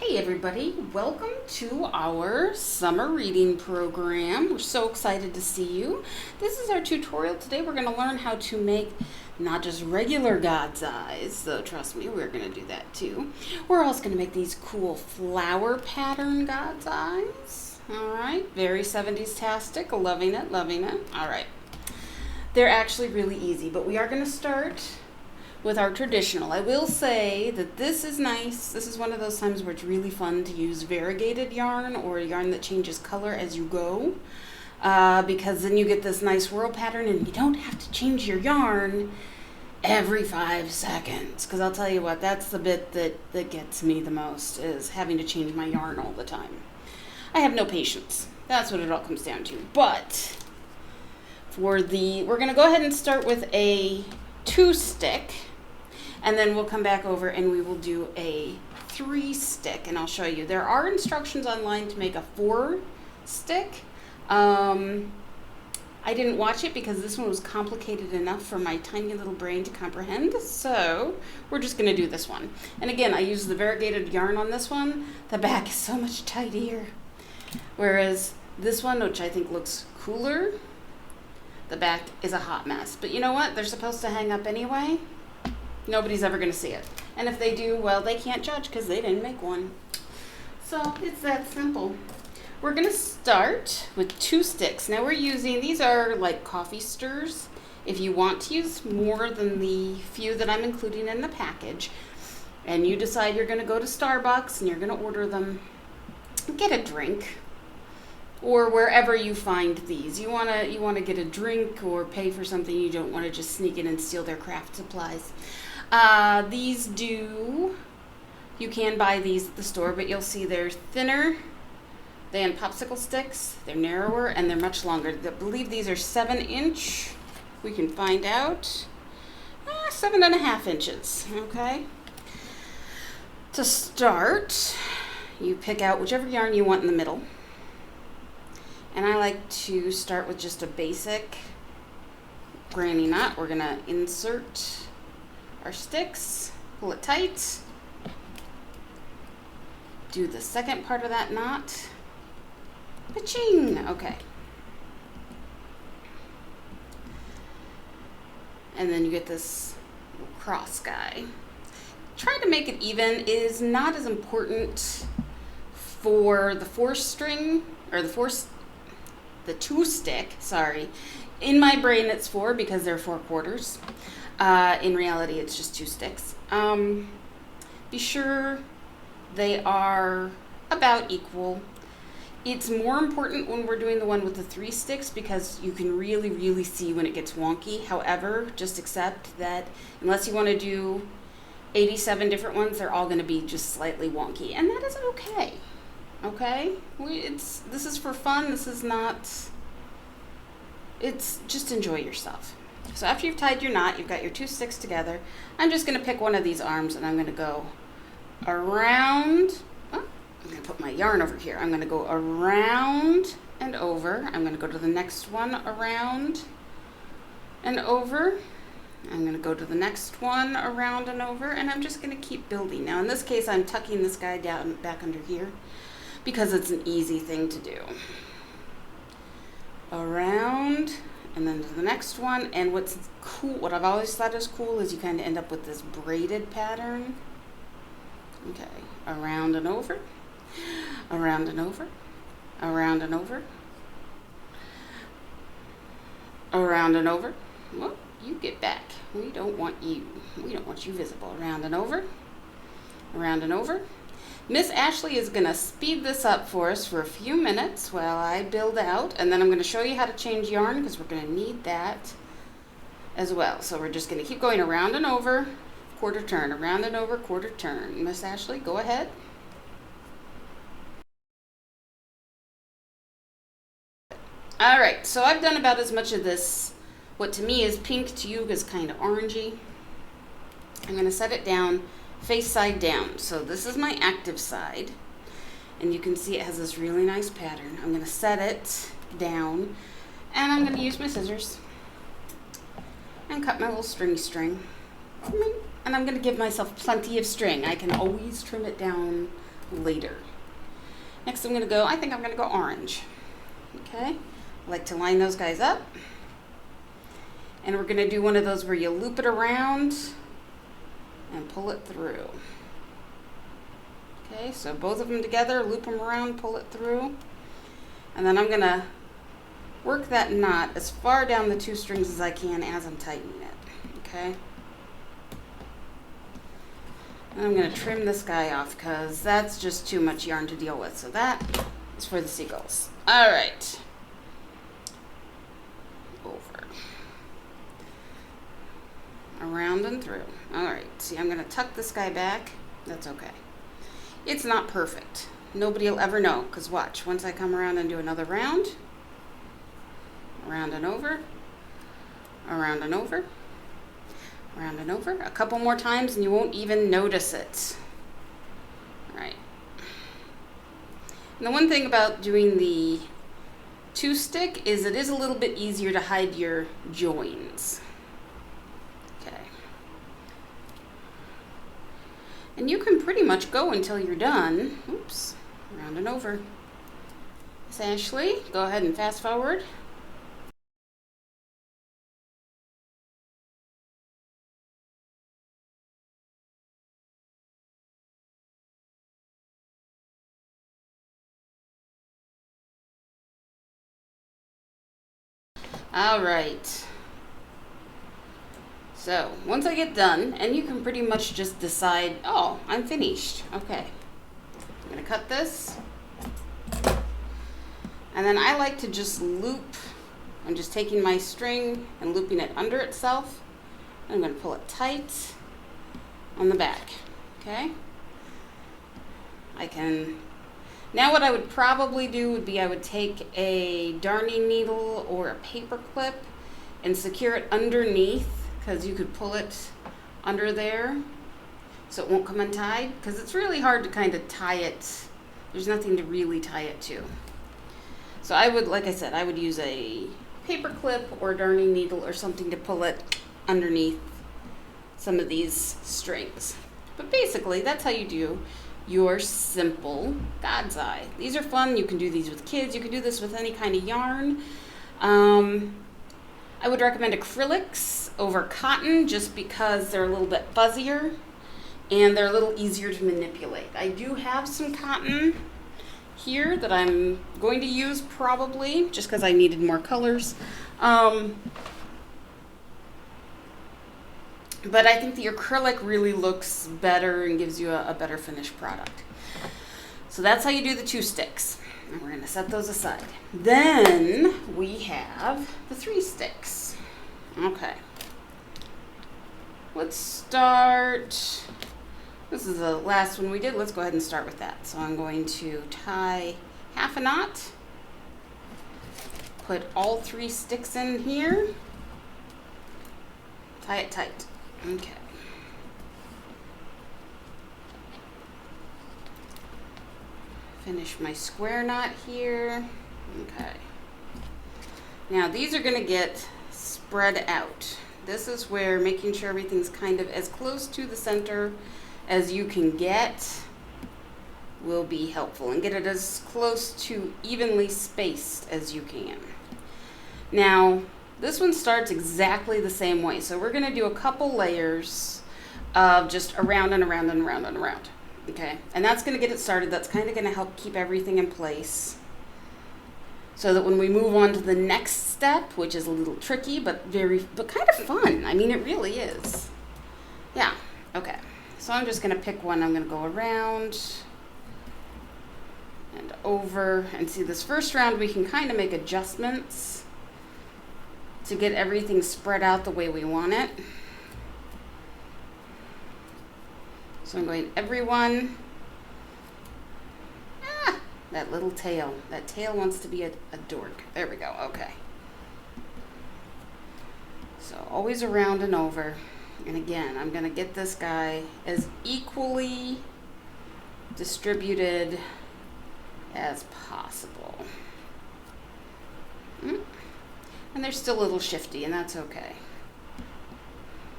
Hey everybody, welcome to our summer reading program. We're so excited to see you. This is our tutorial. Today we're going to learn how to make not just regular God's eyes, though trust me, we're going to do that too. We're also going to make these cool flower pattern God's eyes. Alright, very 70s-tastic, loving it, loving it. Alright, they're actually really easy, but we are going to start with our traditional. I will say that this is nice. This is one of those times where it's really fun to use variegated yarn or yarn that changes color as you go, because then you get this nice swirl pattern and you don't have to change your yarn every 5 seconds. Because I'll tell you what, that's the bit that gets me the most, is having to change my yarn all the time. I have no patience. That's what it all comes down to. But we're going to go ahead and start with a 2-stick. And then we'll come back over and we will do a 3-stick, and I'll show you. There are instructions online to make a 4-stick. I didn't watch it because this one was complicated enough for my tiny little brain to comprehend, so we're just going to do this one. And again, I use the variegated yarn on this one. The back is so much tidier, whereas this one, which I think looks cooler, the back is a hot mess. But you know what? They're supposed to hang up anyway. Nobody's ever going to see it. And if they do, well, they can't judge because they didn't make one. So it's that simple. We're going to start with 2 sticks. Now we're using, these are like coffee stirs. If you want to use more than the few that I'm including in the package, and you decide you're going to go to Starbucks and you're going to order them, get a drink. Or wherever you find these. You wanna get a drink or pay for something. You don't want to just sneak in and steal their craft supplies. These you can buy these at the store, but you'll see they're thinner than popsicle sticks. They're narrower and they're much longer. I believe these are 7-inch. We can find out. 7.5 inches. Okay. To start, you pick out whichever yarn you want in the middle. And I like to start with just a basic granny knot. We're going to insert our sticks, pull it tight, do the second part of that knot, pa-ching, okay. And then you get this little cross guy. Trying to make it even is not as important for the 4-string, or the 2-stick, sorry. In my brain it's 4 because they're 4 quarters. In reality it's just 2 sticks. Be sure they are about equal. It's more important when we're doing the one with the 3 sticks because you can really, really see when it gets wonky. However, just accept that unless you want to do 87 different ones, they're all going to be just slightly wonky, and that is okay. Okay? This is for fun. This is not, it's just enjoy yourself. So after you've tied your knot, you've got your 2 sticks together, I'm just going to pick one of these arms and I'm going to go around. Oh, I'm going to put my yarn over here. I'm going to go around and over. I'm going to go to the next one, around and over. I'm going to go to the next one, around and over, and I'm just going to keep building. Now in this case, I'm tucking this guy down back under here, because it's an easy thing to do. Around, and then to the next one. And what's cool, what I've always thought is cool, is you kind of end up with this braided pattern. Okay, around and over, around and over, around and over, around and over. Well, you get back. We don't want you visible. Around and over, around and over. Miss Ashley is going to speed this up for us for a few minutes while I build out, and then I'm going to show you how to change yarn because we're going to need that as well. So we're just going to keep going around and over, quarter turn, around and over, quarter turn. Miss Ashley, go ahead. All right, so I've done about as much of this, what to me is pink, to you is kind of orangey. I'm going to set it down face side down. So this is my active side, and you can see it has this really nice pattern. I'm going to set it down, and I'm going to use my scissors and cut my little string. And I'm going to give myself plenty of string. I can always trim it down later. Next I think I'm going to go orange. Okay, I like to line those guys up. And we're going to do one of those where you loop it around and pull it through. Okay, so both of them together, loop them around, pull it through. And then I'm going to work that knot as far down the 2 strings as I can as I'm tightening it. Okay. And I'm going to trim this guy off because that's just too much yarn to deal with. So that is for the seagulls. All right. Over. Around and through. All right. See, I'm going to tuck this guy back. That's okay. It's not perfect. Nobody will ever know because watch. Once I come around and do another round, around and over, around and over, around and over, a couple more times and you won't even notice it. All right. And the one thing about doing the 2-stick is it is a little bit easier to hide your joins. Okay. And you can pretty much go until you're done. Oops, around and over. Miss Ashley, go ahead and fast forward. All right. So once I get done, and you can pretty much just decide, oh, I'm finished. Okay. I'm going to cut this. And then I like to just loop. I'm just taking my string and looping it under itself. I'm going to pull it tight on the back. Okay. Now what I would probably do would be I would take a darning needle or a paper clip and secure it underneath, because you could pull it under there so it won't come untied, because it's really hard to kind of tie it. There's nothing to really tie it to. So I would, like I said, I would use a paper clip or a darning needle or something to pull it underneath some of these strings. But basically that's how you do your simple God's Eye. These are fun. You can do these with kids. You can do this with any kind of yarn. I would recommend acrylics over cotton just because they're a little bit fuzzier and they're a little easier to manipulate. I do have some cotton here that I'm going to use probably just because I needed more colors. But I think the acrylic really looks better and gives you a better finished product. So that's how you do the 2 sticks. And we're going to set those aside. Then we have the 3 sticks. Okay. Let's start. This is the last one we did. Let's go ahead and start with that. So I'm going to tie half a knot. Put all 3 sticks in here. Tie it tight. Okay. Finish my square knot here. Okay. Now these are going to get spread out. This is where making sure everything's kind of as close to the center as you can get will be helpful, and get it as close to evenly spaced as you can. Now this one starts exactly the same way. So we're going to do a couple layers of just around and around and around and around. Okay. And that's going to get it started. That's kind of going to help keep everything in place so that when we move on to the next step, which is a little tricky, but kind of fun. I mean, it really is. Yeah. Okay. So I'm just going to pick one. I'm going to go around and over, and see this first round we can kind of make adjustments to get everything spread out the way we want it. So I'm going every one. That little tail. That tail wants to be a dork. There we go. Okay. So always around and over. And again, I'm going to get this guy as equally distributed as possible. And they're still a little shifty, and that's okay.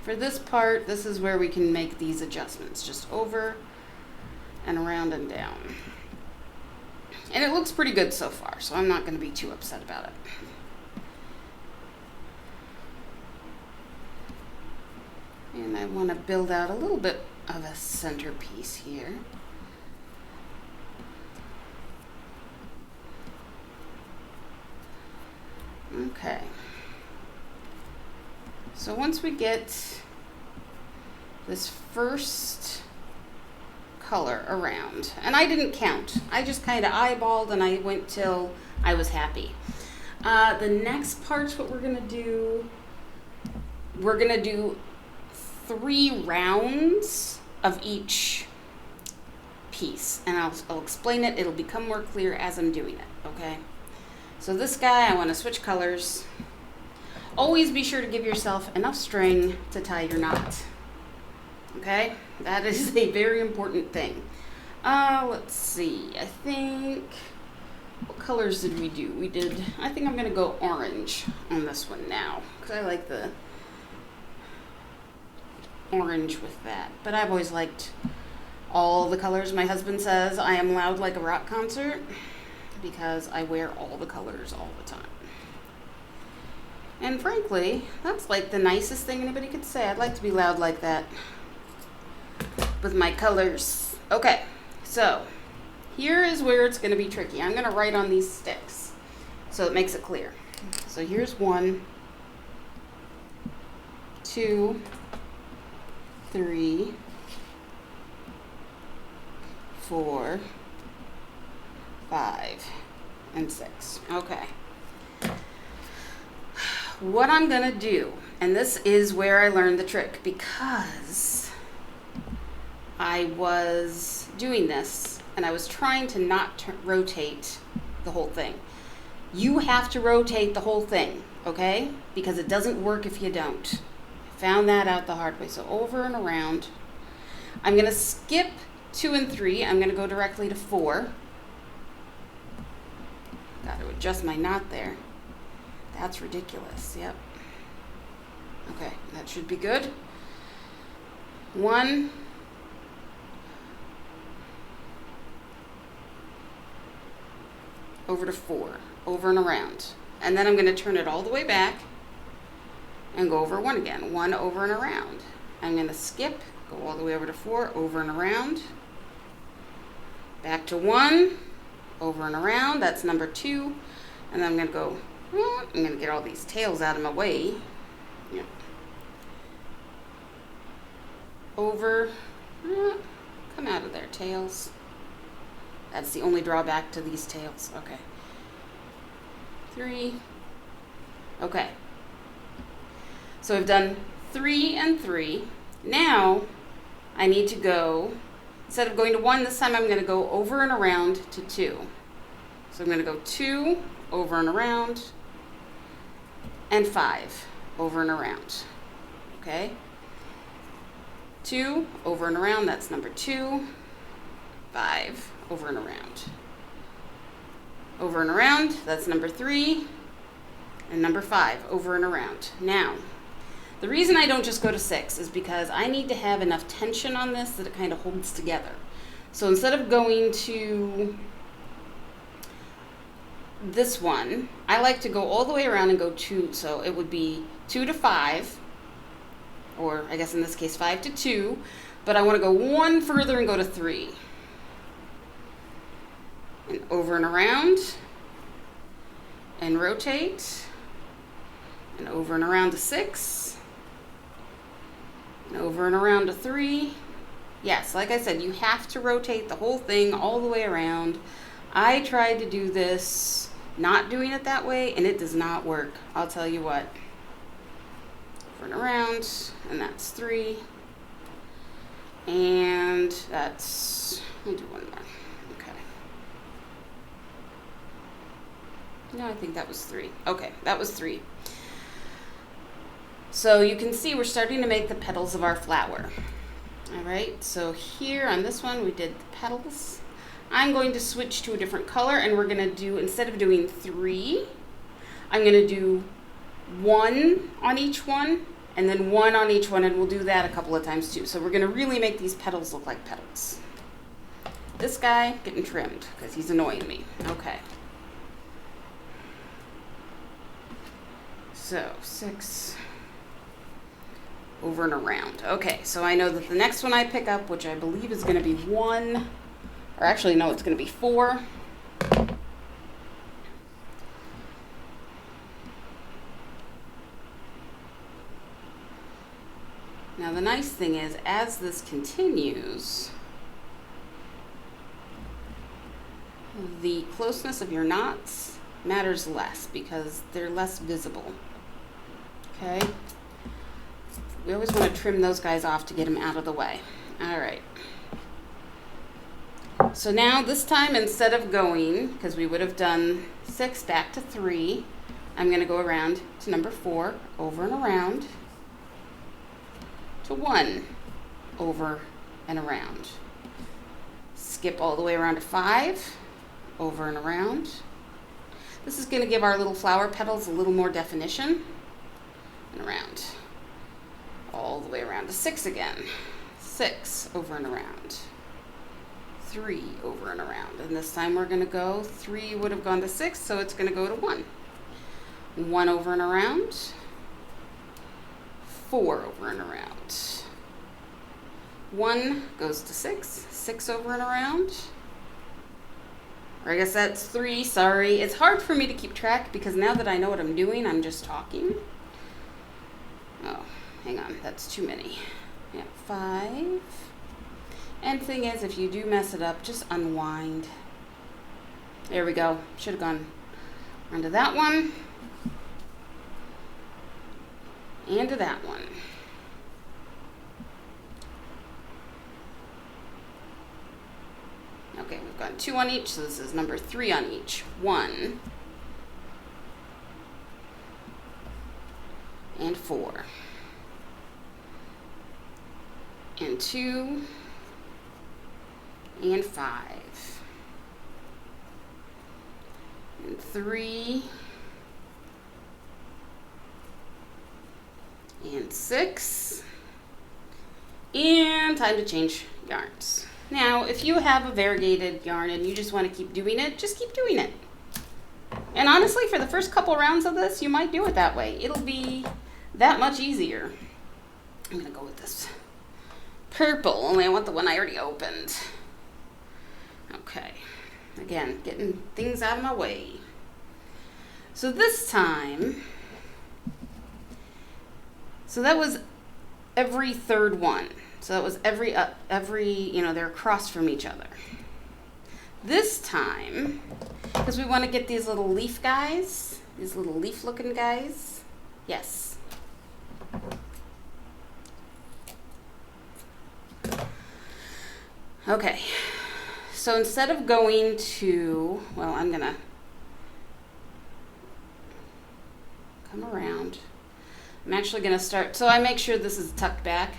For this part, this is where we can make these adjustments. Just over and around and down. And it looks pretty good so far, so I'm not going to be too upset about it. And I want to build out a little bit of a centerpiece here. Okay. So once we get this first color around, and I didn't count, I just kind of eyeballed and I went till I was happy. The next part's what we're gonna do. We're gonna do 3 rounds of each piece, and I'll explain it. It'll become more clear as I'm doing it, okay? So this guy, I want to switch colors. Always be sure to give yourself enough string to tie your knot. Okay? That is a very important thing. Let's see. I think, what colors did we do? I think I'm going to go orange on this one now, because I like the orange with that. But I've always liked all the colors. My husband says I am loud like a rock concert because I wear all the colors all the time. And frankly, that's like the nicest thing anybody could say. I'd like to be loud like that with my colors. Okay, so here is where it's going to be tricky. I'm going to write on these sticks so it makes it clear. So here's 1, 2, 3, 4, 5, and 6. Okay. What I'm going to do, and this is where I learned the trick, because I was doing this and I was trying to not rotate the whole thing. You have to rotate the whole thing, okay? Because it doesn't work if you don't. I found that out the hard way. So over and around. I'm going to skip 2 and 3. I'm going to go directly to 4. Got to adjust my knot there. That's ridiculous. Yep. Okay, that should be good. 1. Over to 4. Over and around. And then I'm going to turn it all the way back and go over 1 again. 1 over and around. I'm going to skip, go all the way over to 4, over and around. Back to 1, over and around. That's number 2. And then I'm going to go, I'm going to get all these tails out of my way. Yeah. Over, come out of there, tails. That's the only drawback to these tails. Okay. 3. Okay. So I've done 3 and 3. Now I need to go, instead of going to 1 this time, I'm going to go over and around to 2. So I'm going to go 2, over and around, and 5, over and around. Okay? 2, over and around, that's number 2. 5, over and around. Over and around, that's number 3. And number 5, over and around. Now, the reason I don't just go to 6 is because I need to have enough tension on this that it kind of holds together. So instead of going to this one, I like to go all the way around and go 2. So it would be 2 to 5, or I guess in this case 5 to 2, but I want to go 1 further and go to 3. And over and around, and rotate, and over and around to 6, and over and around to 3. Yes, like I said, you have to rotate the whole thing all the way around. I tried to do this not doing it that way, and it does not work. I'll tell you what. Over and around, and that's 3. And that's, I'll do 1 more. Okay. No, I think that was 3. Okay, that was 3. So you can see we're starting to make the petals of our flower. All right, so here on this one, we did the petals. I'm going to switch to a different color, and we're going to do, instead of doing 3, I'm going to do 1 on each one, and then 1 on each one, and we'll do that a couple of times too. So we're going to really make these petals look like petals. This guy getting trimmed because he's annoying me. Okay. So 6 over and around. Okay, so I know that the next one I pick up, which I believe is going to be 1, or actually no, it's going to be 4. Now the nice thing is, as this continues, the closeness of your knots matters less because they're less visible. Okay? We always want to trim those guys off to get them out of the way. All right. So now this time, instead of going, because we would have done 6 back to 3, I'm going to go around to number 4, over and around, to 1, over and around. Skip all the way around to 5, over and around. This is going to give our little flower petals a little more definition. And around. All the way around to 6 again. 6, over and around. 3, over and around. And this time we're going to go, 3 would have gone to 6, so it's going to go to 1. 1 over and around. 4 over and around. 1 goes to 6, 6 over and around. Or I guess that's 3, sorry. It's hard for me to keep track because now that I know what I'm doing, I'm just talking. Oh, hang on, that's too many. Yeah, 5. And thing is, if you do mess it up, just unwind. There we go. Should have gone onto that one. And to that one. Okay, we've got 2 on each, so this is number 3 on each. 1 and 4 and 2 and 5 and 3 and 6, and time to change yarns. Now, if you have a variegated yarn and you just want to keep doing it, just keep doing it. And honestly, for the first couple rounds of this, you might do it that way. It'll be that much easier. I'm going to go with this purple, only I want the one I already opened. Okay. Again, getting things out of my way. So this time, so that was every third one. So that was every, they're across from each other. This time, because we want to get these little leaf guys, these little leaf looking guys. Yes. Okay. So instead of going to, well, I'm going to come around. I'm actually going to start, so I make sure this is tucked back.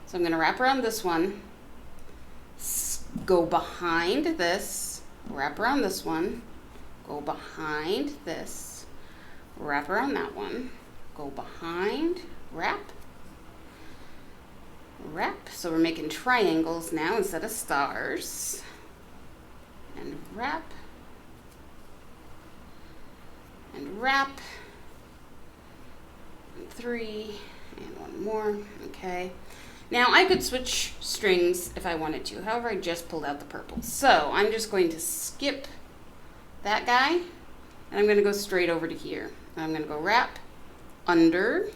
So I'm going to wrap around this one, go behind this, wrap around this one, go behind this, wrap around that one, go behind, wrap, wrap. So we're making triangles now instead of stars. And wrap, and wrap, and 3, and 1 more, okay. Now, I could switch strings if I wanted to. However, I just pulled out the purple. So, I'm just going to skip that guy, and I'm going to go straight over to here. I'm going to go wrap, under,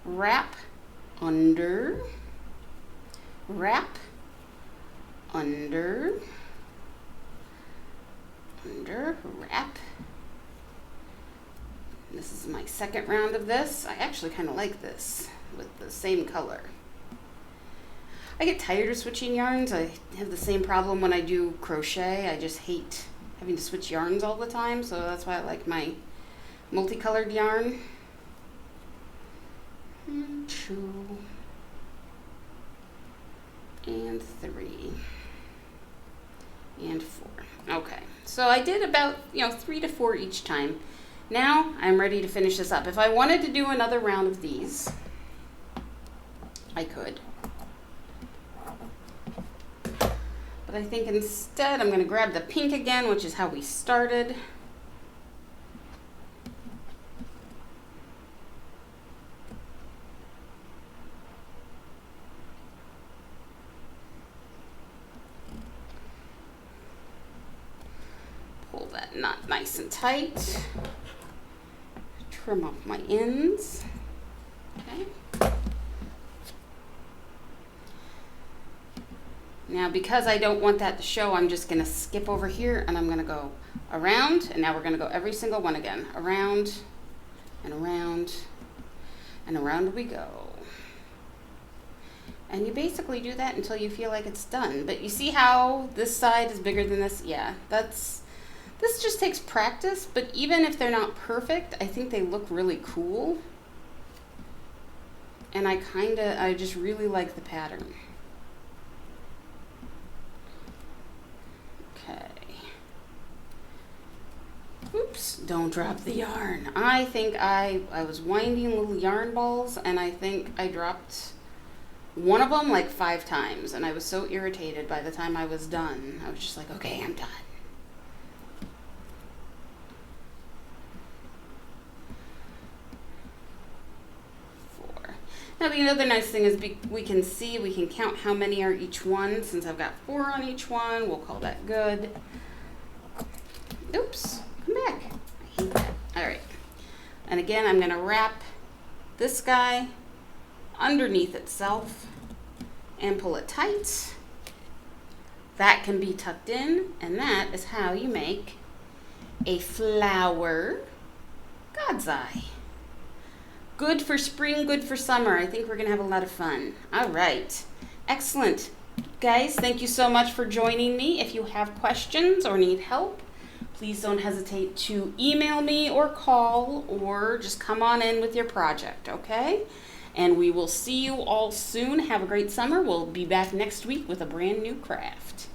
wrap, under, wrap, under, wrap. This is my second round of this. I actually kind of like this with the same color. I get tired of switching yarns. I have the same problem when I do crochet. I just hate having to switch yarns all the time, so that's why I like my multicolored yarn. 2 and 3 and 4. Okay, so I did about 3 to 4 each time. Now I'm ready to finish this up. If I wanted to do another round of these, I could. But I think instead I'm going to grab the pink again, which is how we started. Pull that knot nice and tight. Trim off my ends. Okay. Now, because I don't want that to show, I'm just going to skip over here and I'm going to go around. And now we're going to go every single one again. Around and around and around we go. And you basically do that until you feel like it's done. But you see how this side is bigger than this? Yeah, this just takes practice. But even if they're not perfect, I think they look really cool. And I just really like the pattern. Oops, don't drop the yarn. I think I was winding little yarn balls and I think I dropped one of them like 5 times and I was so irritated by the time I was done. I was just like, okay, I'm done. Now the other nice thing is we can count how many are each one. Since I've got 4 on each one, we'll call that good. Oops. Come back. I hate that. All right. And again, I'm going to wrap this guy underneath itself and pull it tight. That can be tucked in, and that is how you make a flower God's eye. Good for spring, good for summer. I think we're going to have a lot of fun. All right. Excellent. Guys, thank you so much for joining me. If you have questions or need help, please don't hesitate to email me or call or just come on in with your project, okay? And we will see you all soon. Have a great summer. We'll be back next week with a brand new craft.